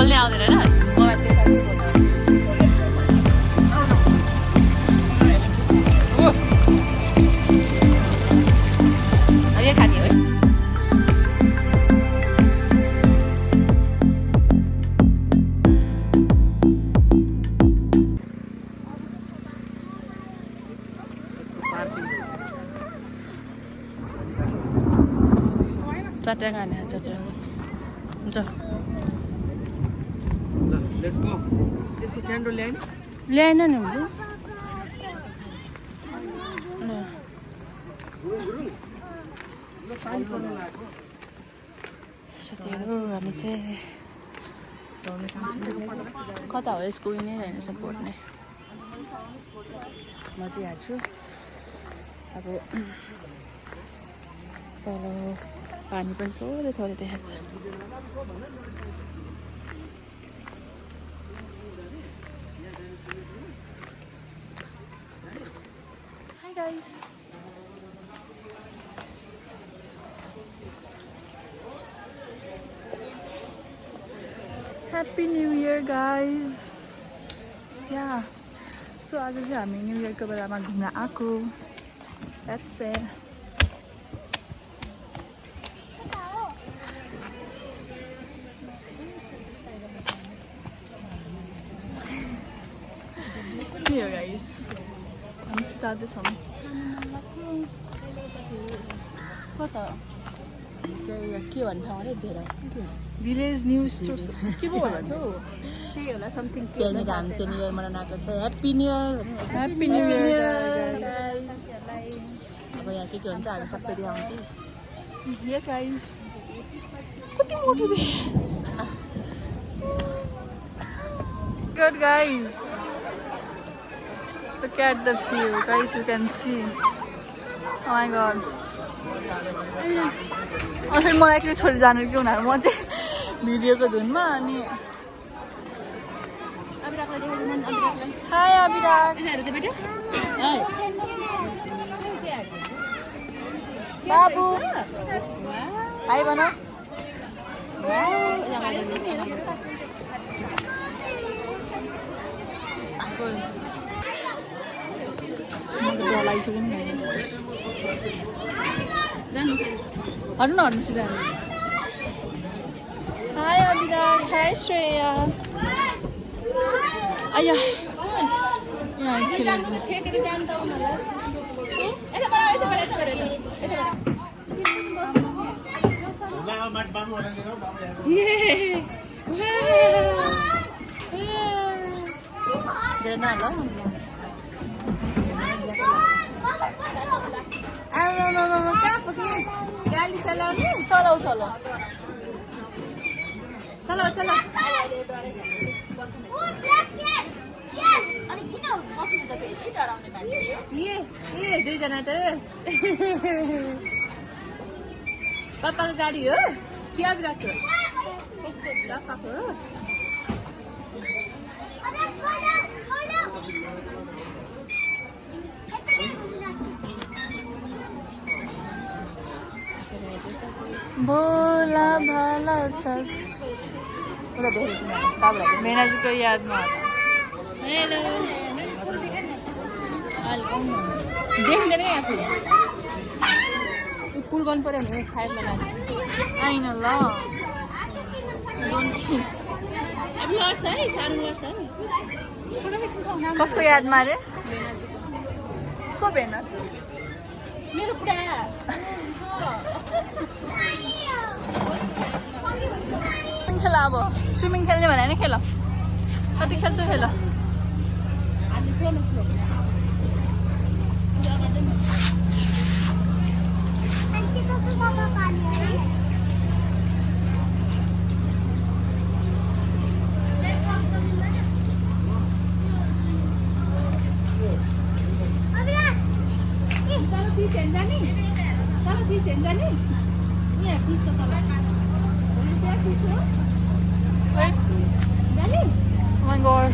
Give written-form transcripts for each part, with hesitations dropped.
बोल्ने आउँदैन हैन मलाई त्यो साथी बोल्न अरे खानी हो चट्या खाने चट्या हुन्छ लेट्स गो त्यसको स्यान्डो ल्याएन ल्याएन नि मैले साथीहरू हामी चाहिँ कता हो यसको उयो नै रहेनछ पोर्ने म चाहिँ यहाँ छु अब तल पानी पनि थोरै थोरै देखाएको छ hi guys happy new year guys yeah so आज चाहिँ हामी न्यू इयरको बेलामा घुम्न आएको द्याट्स इट के हो गाइस हामी जाँदैछौँ कता चाहिँ के भन्नु ठाउँ अरे भेरा भिलेज न्युज के पो भन्थ्यो त्यही होला समथिङ त्यहाँनिर हामी चाहिँ न्यु इयर मनाउन आएको छ happy new year happy new year अब यहाँ के हुन्छ हामी सबै देखाउँछ यस गाइस कति मोटो good guys look at the view guys you can see oh my god अनि मलाई एकले छोडी जानु कि उनीहरू म चाहिँ भिडियोको धुनमा अनि हाई अभिराग बाबु हाई भन हट्नु हट्नुहोस् हाई अभिराग हाई श्रेया आया गाडी चलाउने चलाऊ चलाऊ चलाऊ चलाऊ ए दुईजना त पापाको गाडी हो के अभिराको कस्तो पापाको हो बोला भाला सस मेनाजीको यादमा हेलो देख्दैन यहाँ फुल यो फुल गर्नु पऱ्यो भने फाइलमा लाने आइन ल लड्छ है सानो लड्छ है कसको यादमा अरे को भेना मेरो पुरा खेल अब स्विमिङ खेल्ने भने खेल कति खेल्छु खेल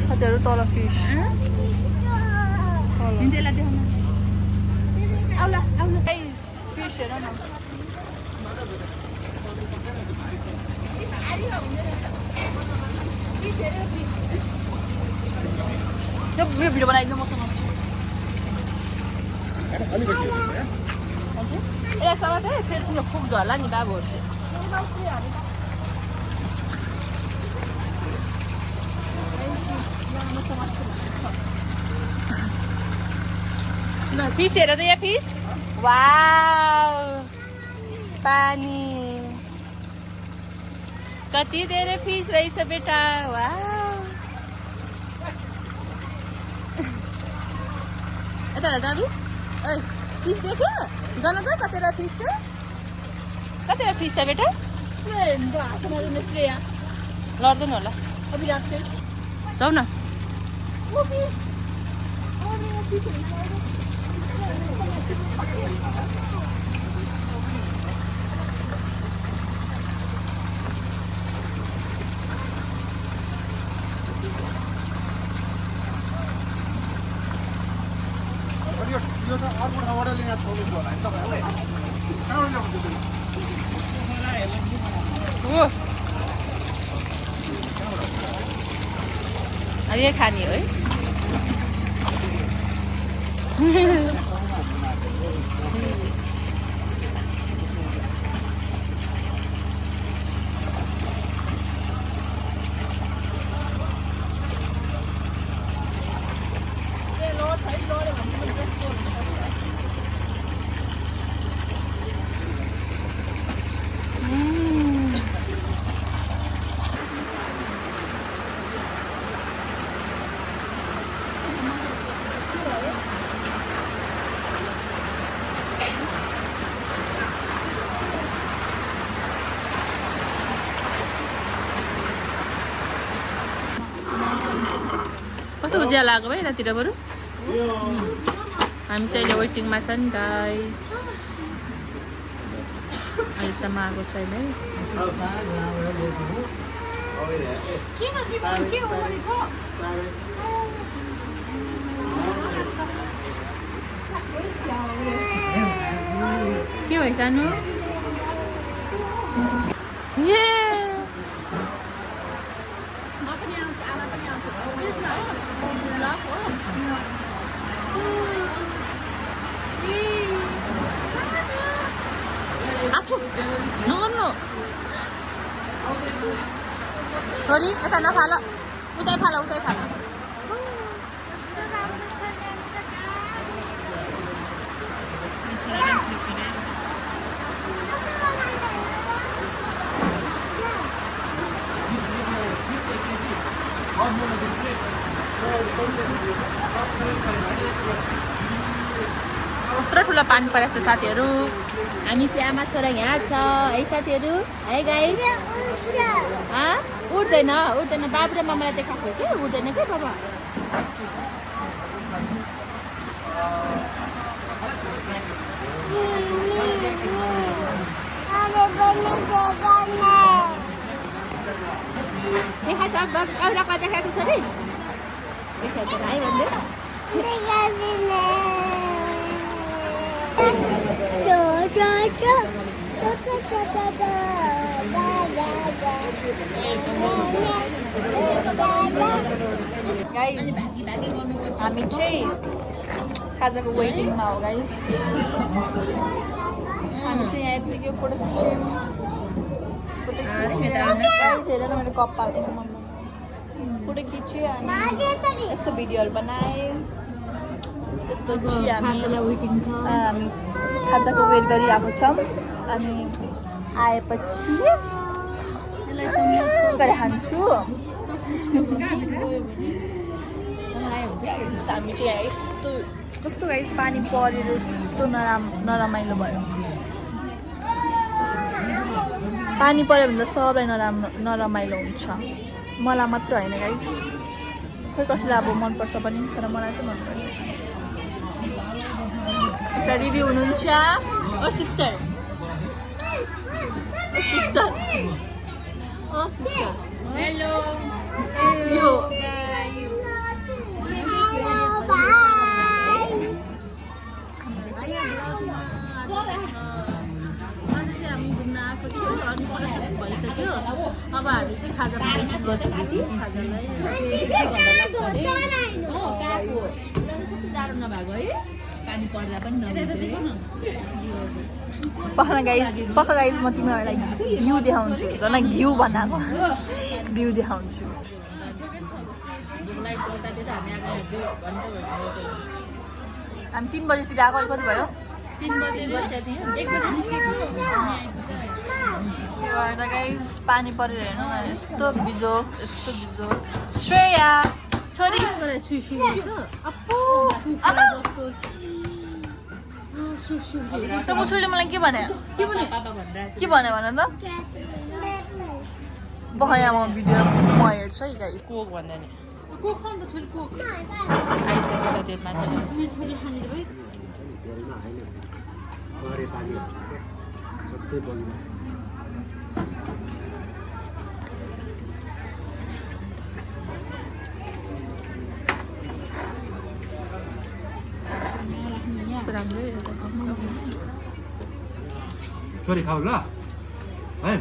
साथीहरू तल फिस फिस हेर न यो भिडियो बनाइदिनु मसँग अलिकति हजुर यसमा मात्रै फेरि तिम्रो पुग्छ होला नि बाबुहरू चाहिँ ल फिस हेर त यहाँ फिस वाउ पानी कति धेरै फिस रहेछ बेटा वाउ यता हेर दाबी ओइ फिस देख्यो गन त कतिवटा फिस छ कतिवटा फिस छ बेटा लड्दैन होला जाऊ न यो त अर्को ठाउँबाट लिएर छोड्नु होला तपाईहरुले कहाँबाट ल्याउँछ ओ अब ये खाने हो है कस्तो उज्यालो लाग्यो भाइ यतातिर बरु हामी चाहिँ अहिले वेटिङमा छ नि गाइस अहिलेसम्म आएको छैन है के भयो सानो आछु नगर्नु छोरी यता नफाल उतै फाल उतै फाल यत्रो ठुलो पानी परेको छ साथीहरू हामी चाहिँ आमा छोरा यहाँ छ है साथीहरू है गाइस उठ्दैन उठ्दैन बाबु र मामालाई देखाएको कि उठ्दैन क्या बाबा देखाएको एउटाको देखाएको छ नि देखाएको है भन्दै हामी चाहिँ खाजाको वेटिङमा हो गाइस हामी चाहिँ यहाँ यत्तिकै फोटो खिच्यौँ गाइस हेर न मेरो कपाल फोटो खिच्यो अनि यस्तो भिडियोहरू बनाएँ त्यसपछि हामी खाजाको वेट गरिरहेको छौँ अनि आएपछि गरेर खान्छु हामी चाहिँ यहाँ यस्तो कस्तो गाइस पानी परेर यस्तो नरमाइलो भयो पानी पऱ्यो भने त सबलाई नरमाइलो हुन्छ मलाई मात्र होइन गाइस खोइ कसैलाई अब मनपर्छ पनि तर मलाई चाहिँ मनपर्छ यता दिदी हुनुहुन्छ ओ सिस्टर हेलो यो भइसक्यो अब हामी चाहिँ खाजा गर्छु पख गाइस म तिमीहरूलाई भ्यू देखाउँछु झन् घिउ बनाएको भ्यू देखाउँछु हामी 3 बजेतिर आएको अहिले कति भयो 3 बजे 1 बजे निस्केको गाइस पानी परेर हेर्नु न यस्तो बिजोक श्रेया छोरी त म छोरीले मलाई के भने भन त बहया म भिडियो म हेर्छु है गाइस कोक भन्दा नि आइसकेको छ त्यो मान्छे छोरी खाऊ ल है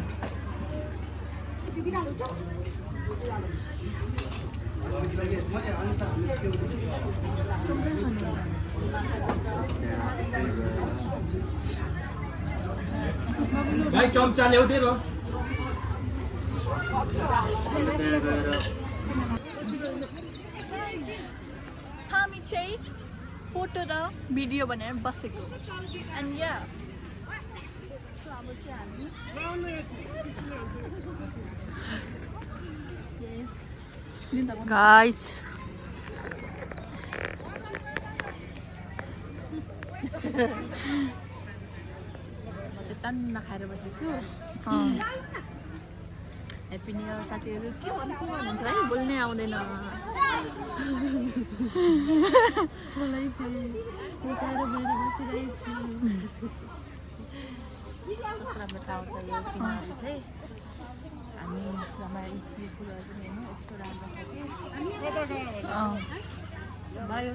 भाइ चम्चा ल्याउँदै ल हामी चाहिँ फोटो र भिडियो भनेर बसेको एन्ड या गाइस टन्न खाएर बसेछु ह्याप्पी न्यु इयर साथीहरू के भन्नुहुन्छ है बोल्नै आउँदैन मलाई चाहिँ खाएर बाहिर बसिरहेछु कस्तो राम्रो ठाउँ छ यो सिनहरू चाहिँ हामी रमाइलो फुलहरू पनि हेर्नु यस्तो राम्रो छ कि भयो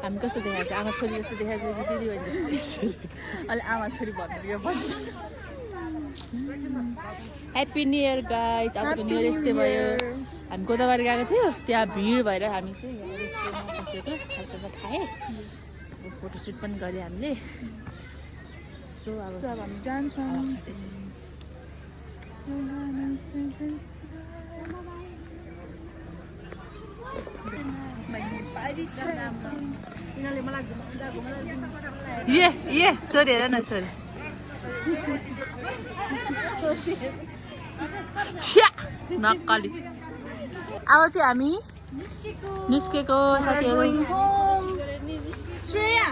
हामी कस्तो देखाएको छ आमा छोरी जस्तो देखाएको छ कि दिदी बहिनी जस्तो देखाएको छ अहिले आमा छोरी भन्नु यो भन्छ ह्याप्पी न्यु इयर गाइस आजको न्यु इयर यस्तै भयो हामी गोदावरी गएको थियो त्यहाँ भिड भएर हामी चाहिँ बसेको खाजा खाएँ फोटोसुट पनि गऱ्यो हामीले सो अब हामी जान्छौँ ये छोरी हेर न छोरी नक्कली अब चाहिँ हामी निस्केको साथीहरू श्रेया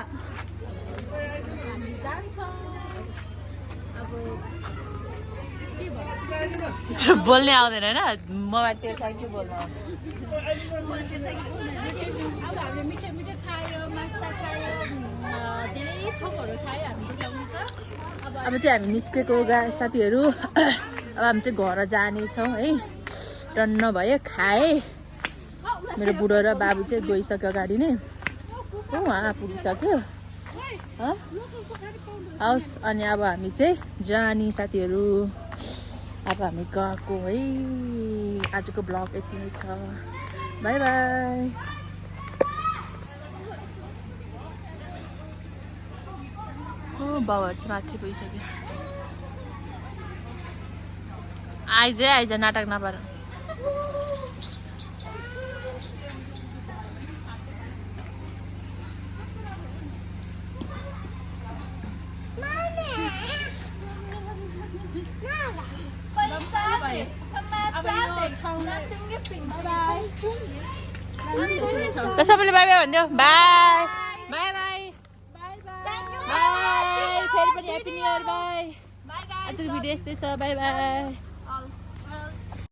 बोल्ने आउँदैन होइन मोबाइल तेर्छ के बोल्नु अब चाहिँ हामी निस्केको साथीहरू अब हामी चाहिँ घर जानेछौँ है टन्न भयो खाएँ मेरो बुढो र बाबु चाहिँ गइसक्यो गाडी नै उहाँ पुगिसक्यो हवस् अनि अब हामी चाहिँ जाने साथीहरू अब हामी गएको है आजको ब्लग यति नै छ बाई बाई बाबुहरू चाहिँ माथि गइसक्यो आइज नाटक नपार ल सबैले बाई बाई भनिदेऊ बाई बाई बाई बाई फेरि पनि ह्याप्पी न्यु इयर बाई आजको भिडियो यस्तै छ बाई बाई